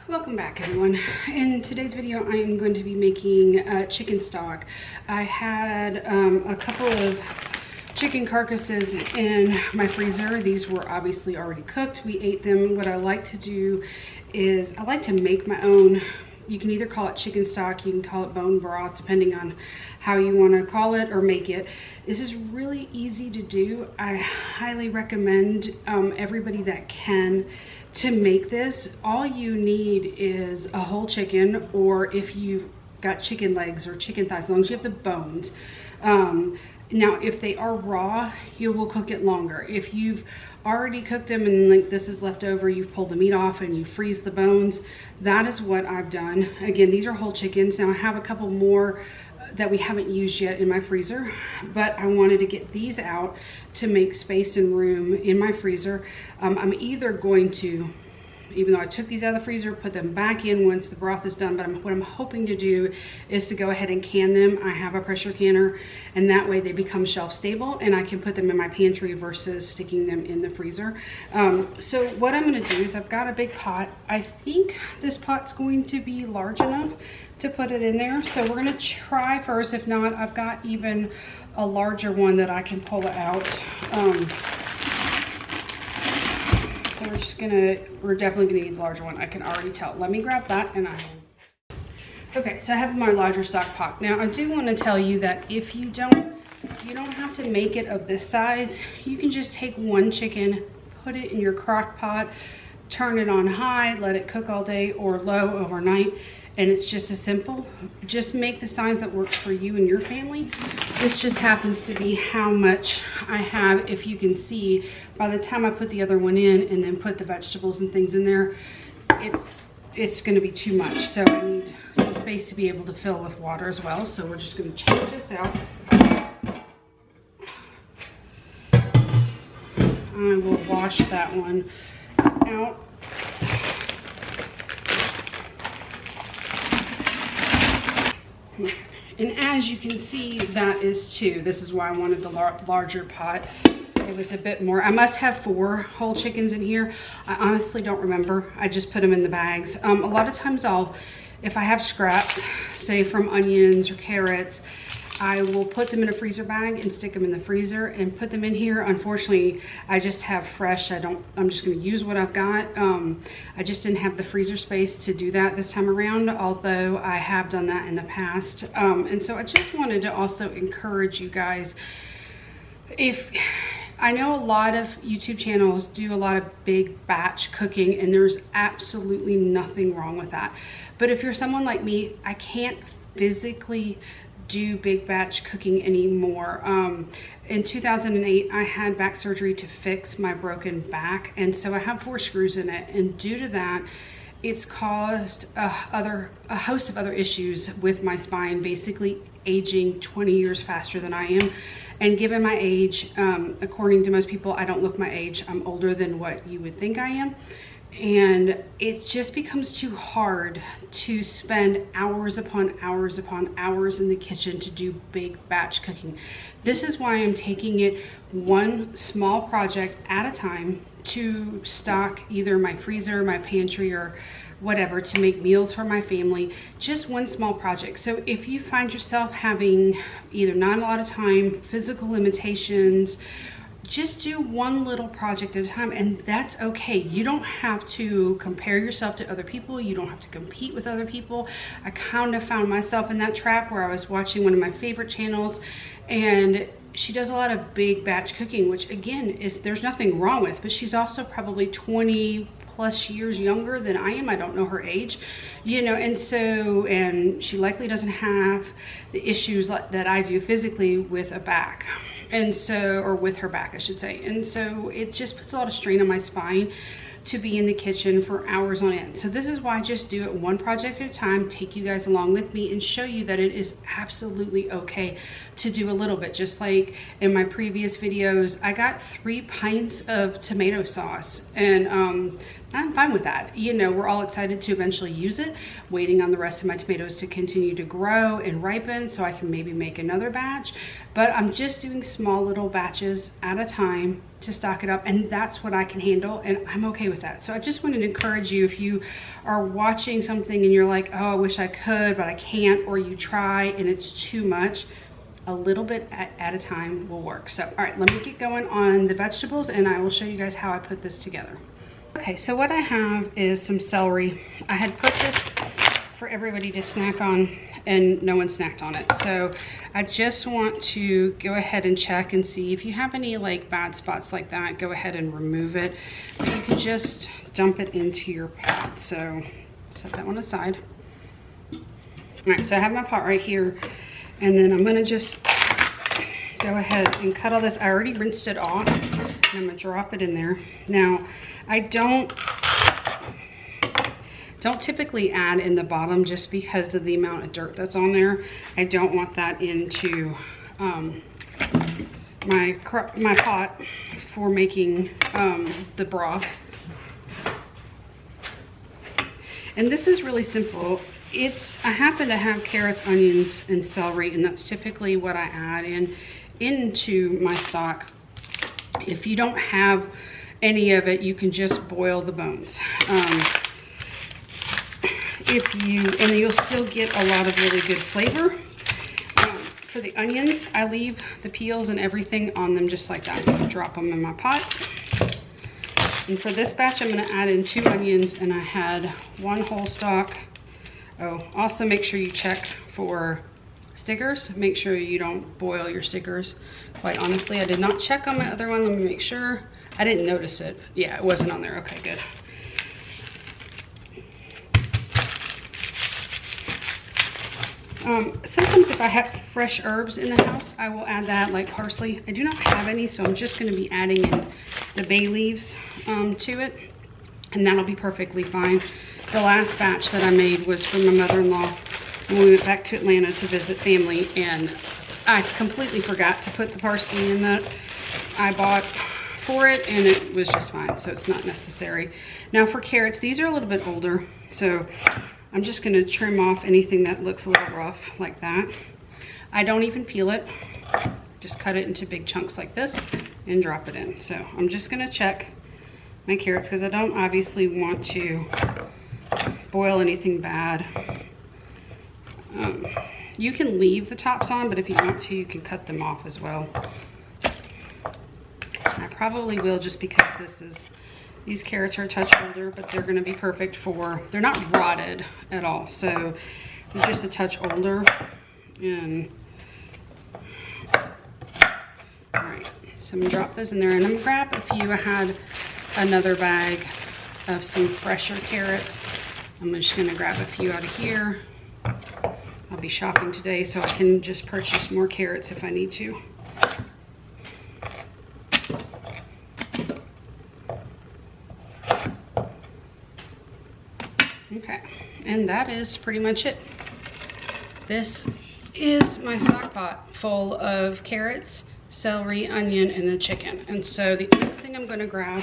Welcome back, everyone. In today's video I am going to be making chicken stock. I had a couple of chicken carcasses in my freezer. These were obviously already cooked. We ate them. What I like to do is I like to make my own. You can either call it chicken stock, you can call it bone broth, depending on how you want to call it or make it. This is really easy to do. I highly recommend everybody that can to make this. All you need is a whole chicken, or if you've got chicken legs or chicken thighs, as long as you have the bones. Now, if they are raw, you will cook it longer. If you've already cooked them and like this is left over, you've pulled the meat off and you freeze the bones, that is what I've done. Again, these are whole chickens. Now I have a couple more that we haven't used yet in my freezer, but I wanted to get these out to make space and room in my freezer. I'm either going to, even though I took these out of the freezer, put them back in once the broth is done, but what I'm hoping to do is to go ahead and can them. I have a pressure canner, and that way they become shelf stable and I can put them in my pantry versus sticking them in the freezer. So what I'm going to do is I've got a big pot. I think this pot's going to be large enough to put it in there. So we're going to try first. If not, I've got even a larger one that I can pull it out. So we're definitely gonna need the larger one. I can already tell. Let me grab that and okay, so I have my larger stock pot. Now I do want to tell you that if you don't have to make it of this size. You can just take one chicken, put it in your crock pot, turn it on high, let it cook all day or low overnight. And it's just as simple. Just make the size that works for you and your family. This just happens to be how much I have. If you can see, by the time I put the other one in and then put the vegetables and things in there, it's going to be too much. So I need some space to be able to fill with water as well. So we're just going to change this out. I will wash that one out. And as you can see, that is two. This is why I wanted the larger pot. It was a bit more. I must have 4 whole chickens in here. I honestly don't remember. I just put them in the bags. A lot of times if I have scraps, say from onions or carrots, I will put them in a freezer bag and stick them in the freezer and put them in here. Unfortunately, I just have fresh. I'm just going to use what I've got. I just didn't have the freezer space to do that this time around, although I have done that in the past. And so I just wanted to also encourage you guys, I know a lot of YouTube channels do a lot of big batch cooking, and there's absolutely nothing wrong with that. But if you're someone like me, I can't physically do big batch cooking anymore. In 2008, I had back surgery to fix my broken back, and so I have 4 screws in it, and due to that, it's caused a host of other issues with my spine, basically aging 20 years faster than I am. And given my age, according to most people, I don't look my age. I'm older than what you would think I am. And it just becomes too hard to spend hours upon hours upon hours in the kitchen to do big batch cooking. This is why I'm taking it one small project at a time to stock either my freezer, my pantry, or whatever, to make meals for my family. Just one small project. So if you find yourself having either not a lot of time, physical limitations, just do one little project at a time, and that's okay. You don't have to compare yourself to other people. You don't have to compete with other people. I kind of found myself in that trap where I was watching one of my favorite channels, and she does a lot of big batch cooking, which again, there's nothing wrong with, but she's also probably 20 plus years younger than I am. I don't know her age, and she likely doesn't have the issues that I do physically with a back. And so, or with her back, I should say. And so it just puts a lot of strain on my spine to be in the kitchen for hours on end. So this is why I just do it one project at a time, take you guys along with me and show you that it is absolutely okay to do a little bit. Just like in my previous videos, I got 3 pints of tomato sauce, and I'm fine with that. We're all excited to eventually use it, waiting on the rest of my tomatoes to continue to grow and ripen so I can maybe make another batch. But I'm just doing small little batches at a time to stock it up, and that's what I can handle, and I'm okay with that. So I just wanted to encourage you, if you are watching something and you're like, oh, I wish I could but I can't, or you try and it's too much, a little bit at a time will work. So all right, let me get going on the vegetables and I will show you guys how I put this together. Okay, so what I have is some celery. I had put this for everybody to snack on and no one snacked on it. So I just want to go ahead and check and see if you have any like bad spots like that, go ahead and remove it. But you could just dump it into your pot. So set that one aside. All right, so I have my pot right here, and then I'm gonna just go ahead and cut all this. I already rinsed it off, and I'm gonna drop it in there. Now, I don't typically add in the bottom just because of the amount of dirt that's on there. I don't want that into my pot for making the broth. And this is really simple. I happen to have carrots, onions, and celery, and that's typically what I add into my stock. If you don't have any of it, you can just boil the bones. And you'll still get a lot of really good flavor. For the onions, I leave the peels and everything on them just like that. Drop them in my pot. And for this batch, I'm gonna add in 2 onions, and I had 1 whole stalk. Oh, also make sure you check for stickers. Make sure you don't boil your stickers. Quite honestly, I did not check on my other one. Let me make sure. I didn't notice it. Yeah, it wasn't on there. Okay, good. Sometimes if I have fresh herbs in the house, I will add that, like parsley. I do not have any, so I'm just going to be adding in the bay leaves to it, and that'll be perfectly fine. The last batch that I made was for my mother-in-law when we went back to Atlanta to visit family, and I completely forgot to put the parsley in that I bought for it, and it was just fine, so it's not necessary. Now for carrots, these are a little bit older, so I'm just going to trim off anything that looks a little rough like that. I don't even peel it, just cut it into big chunks like this and drop it in. So I'm just going to check my carrots because I don't obviously want to boil anything bad. You can leave the tops on, but if you want to, you can cut them off as well. I probably will, just because these carrots are a touch older, but they're going to be perfect they're not rotted at all, so they're just a touch older. And all right, so I'm going to drop those in there, and I'm going to grab a few. I had another bag of some fresher carrots. I'm just going to grab a few out of here. I'll be shopping today, so I can just purchase more carrots if I need to. Okay, and that is pretty much it. This is my stock pot full of carrots, celery, onion, and the chicken. And so the next thing I'm going to grab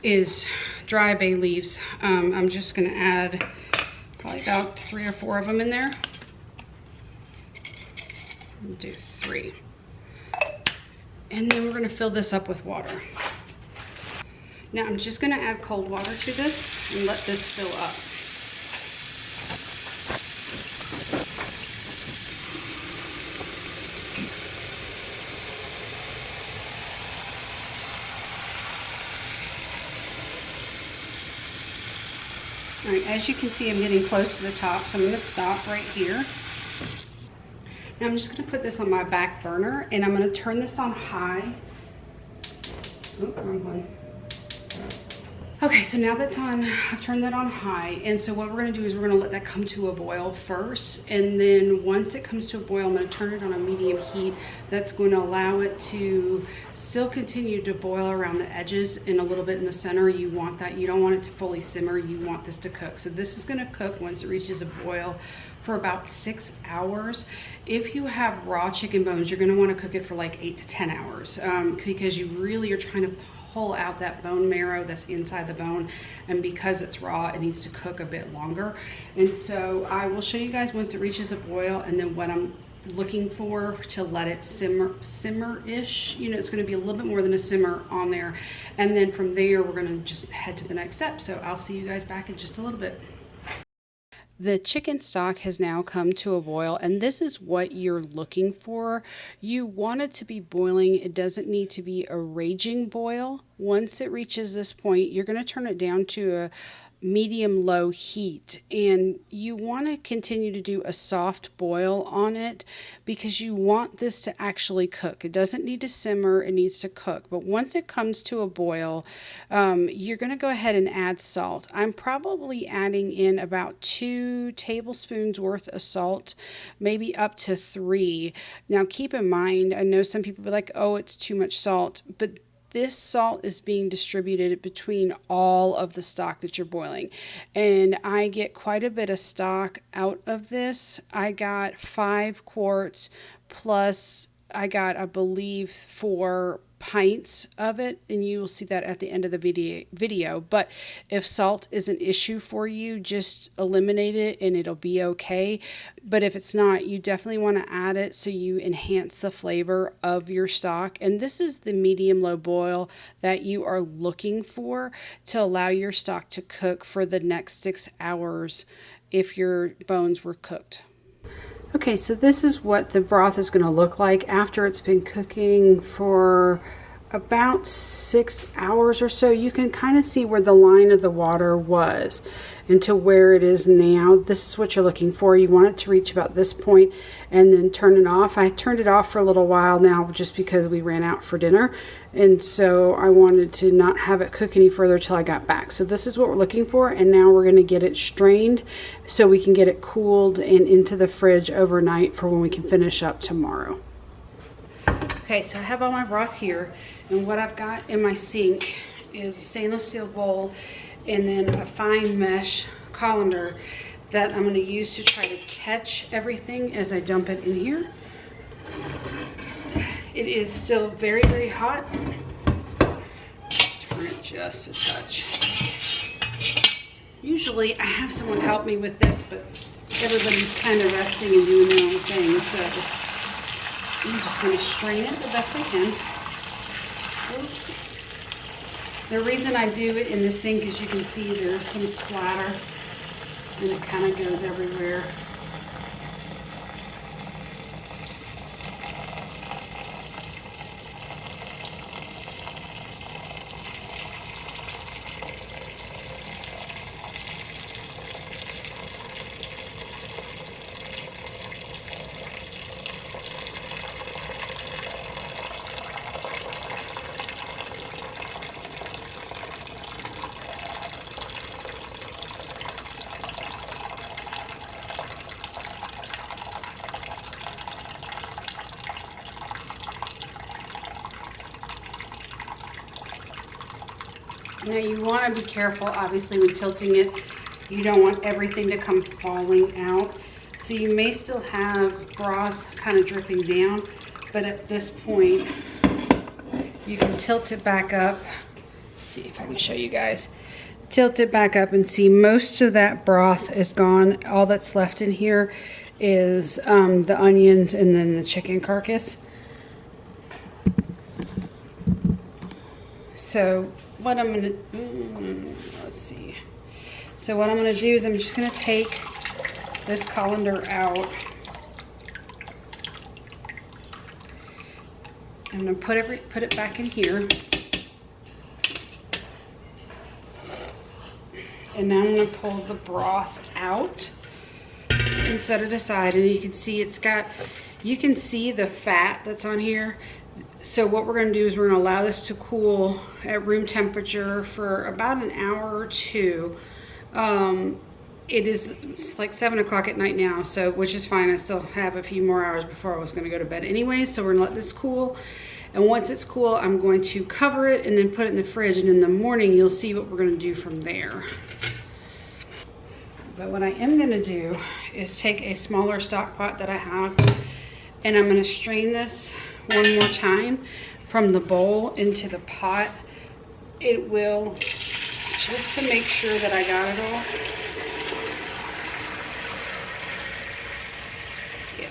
is dry bay leaves. I'm just going to add probably about 3 or 4 of them in there. I'll do 3. And then we're going to fill this up with water. Now I'm just going to add cold water to this and let this fill up. All right, as you can see, I'm getting close to the top, so I'm going to stop right here. Now I'm just going to put this on my back burner, and I'm going to turn this on high. Oh, wrong one. Okay, so now that's on, I've turned that on high, and so what we're going to do is we're going to let that come to a boil first, and then once it comes to a boil, I'm going to turn it on a medium heat. That's going to allow it to still continue to boil around the edges and a little bit in the center. You want that. You don't want it to fully simmer. You want this to cook. So this is going to cook once it reaches a boil for about 6 hours. If you have raw chicken bones, you're going to want to cook it for like 8 to 10 hours because you really are trying to pull out that bone marrow that's inside the bone, and because it's raw, it needs to cook a bit longer. And so I will show you guys once it reaches a boil, and then what I'm looking for to let it simmer-ish. You know, it's going to be a little bit more than a simmer on there. And then from there, we're going to just head to the next step. So I'll see you guys back in just a little bit. The chicken stock has now come to a boil, and this is what you're looking for. You want it to be boiling. It doesn't need to be a raging boil. Once it reaches this point, you're going to turn it down to a medium-low heat, and you want to continue to do a soft boil on it because you want this to actually cook. It doesn't need to simmer, it needs to cook. But once it comes to a boil, you're going to go ahead and add salt. I'm probably adding in about 2 tablespoons worth of salt, maybe up to 3. Now keep in mind, I know some people be like, oh, it's too much salt, but this salt is being distributed between all of the stock that you're boiling. And I get quite a bit of stock out of this. I got 5 quarts plus I got, I believe, 4 pints of it, and you will see that at the end of the video. But if salt is an issue for you, just eliminate it and it'll be okay. But if it's not, you definitely want to add it so you enhance the flavor of your stock. And this is the medium-low boil that you are looking for to allow your stock to cook for the next 6 hours if your bones were cooked. Okay, so this is what the broth is going to look like after it's been cooking for about 6 hours or so. You can kind of see where the line of the water was and to where it is now. This is what you're looking for. You want it to reach about this point and then turn it off. I turned it off for a little while now just because we ran out for dinner, and so I wanted to not have it cook any further till I got back. So this is what we're looking for, and now we're going to get it strained so we can get it cooled and into the fridge overnight for when we can finish up tomorrow. Okay, so I have all my broth here, and what I've got in my sink is a stainless steel bowl and then a fine mesh colander that I'm going to use to try to catch everything as I dump it in here. It is still very, very hot. Turn it just a touch. Usually I have someone help me with this, but everybody's kind of resting and doing their own thing, so I'm just going to strain it the best I can. The reason I do it in the sink is you can see there's some splatter and it kind of goes everywhere. Now you want to be careful, obviously, when tilting it. You don't want everything to come falling out. So you may still have broth kind of dripping down, but at this point, you can tilt it back up. Let's see if I can show you guys. Tilt it back up and see most of that broth is gone. All that's left in here is the onions and then the chicken carcass. So what I'm gonna let's see. So what I'm gonna do is I'm just gonna take this colander out. I'm gonna put it back in here. And now I'm gonna pull the broth out and set it aside. And you can see you can see the fat that's on here. So what we're going to do is we're going to allow this to cool at room temperature for about an hour or two. It's like 7 o'clock at night now, so which is fine. I still have a few more hours before I was going to go to bed anyway, so we're going to let this cool. And once it's cool, I'm going to cover it and then put it in the fridge, and in the morning you'll see what we're going to do from there. But what I am going to do is take a smaller stock pot that I have, and I'm going to strain this one more time from the bowl into the pot. It will, just to make sure that I got it all. Yeah.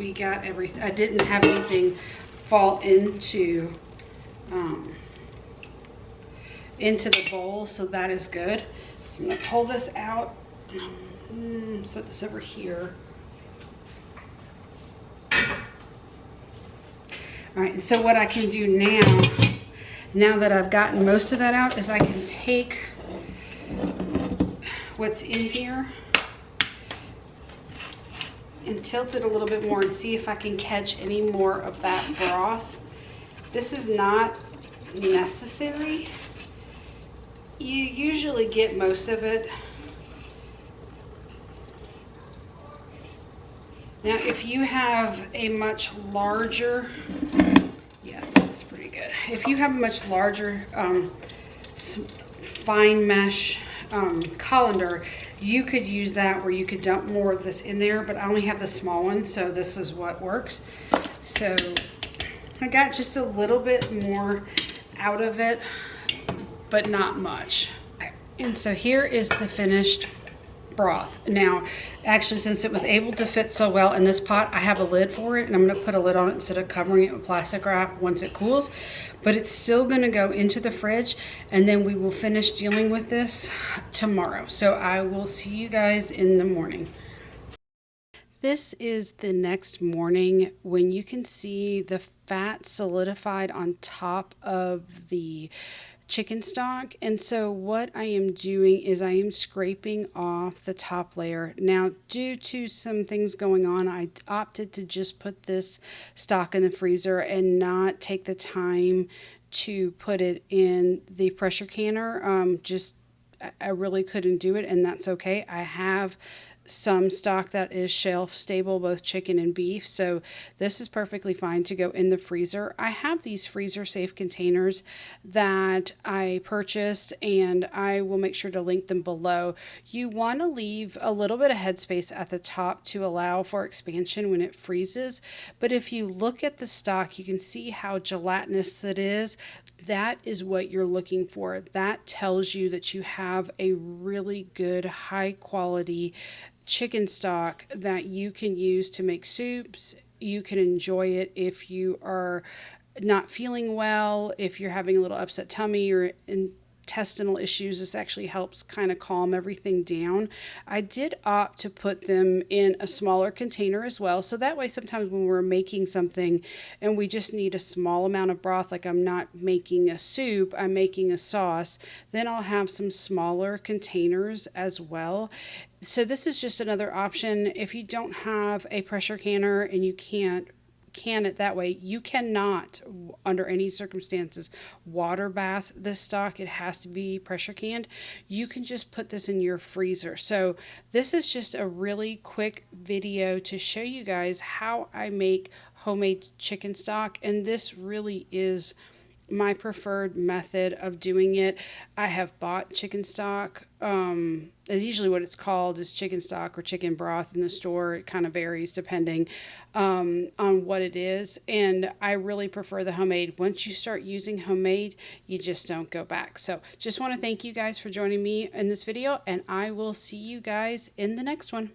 we got everything. I didn't have anything fall into the bowl, so that is good. So I'm gonna pull this out, set this over here. All right, and so what I can do now that I've gotten most of that out, is I can take what's in here and tilt it a little bit more and see if I can catch any more of that broth. This is not necessary. You usually get most of it. Now, if you have a much larger, yeah, that's pretty good. If you have a much larger fine mesh colander, you could use that where you could dump more of this in there, but I only have the small one, so this is what works. So I got just a little bit more out of it, but not much. And so here is the finished broth. Now, actually, since it was able to fit so well in this pot, I have a lid for it, and I'm going to put a lid on it instead of covering it with plastic wrap once it cools. But it's still going to go into the fridge, and then we will finish dealing with this tomorrow. So I will see you guys in the morning. This is the next morning when you can see the fat solidified on top of the chicken stock. And so what I am doing is I am scraping off the top layer. Now, due to some things going on, I opted to just put this stock in the freezer and not take the time to put it in the pressure canner. I really couldn't do it, and that's okay. I have some stock that is shelf stable, both chicken and beef, so this is perfectly fine to go in the freezer. I have these freezer safe containers that I purchased, and I will make sure to link them below. You want to leave a little bit of headspace at the top to allow for expansion when it freezes, but if you look at the stock, you can see how gelatinous it is. That is what you're looking for. That tells you that you have a really good, high quality chicken stock that you can use to make soups. You can enjoy it if you are not feeling well, if you're having a little upset tummy or intestinal issues. This actually helps kind of calm everything down. I did opt to put them in a smaller container as well, so that way sometimes when we're making something and we just need a small amount of broth, like I'm not making a soup, I'm making a sauce, then I'll have some smaller containers as well. So this is just another option. If you don't have a pressure canner and you can't can it that way, you cannot, under any circumstances, water bath this stock. It has to be pressure canned. You can just put this in your freezer. So this is just a really quick video to show you guys how I make homemade chicken stock, and this really is my preferred method of doing it. I have bought chicken stock. Is usually what it's called is chicken stock or chicken broth in the store. It kind of varies depending on what it is. And I really prefer the homemade. Once you start using homemade, you just don't go back. So just want to thank you guys for joining me in this video, and I will see you guys in the next one.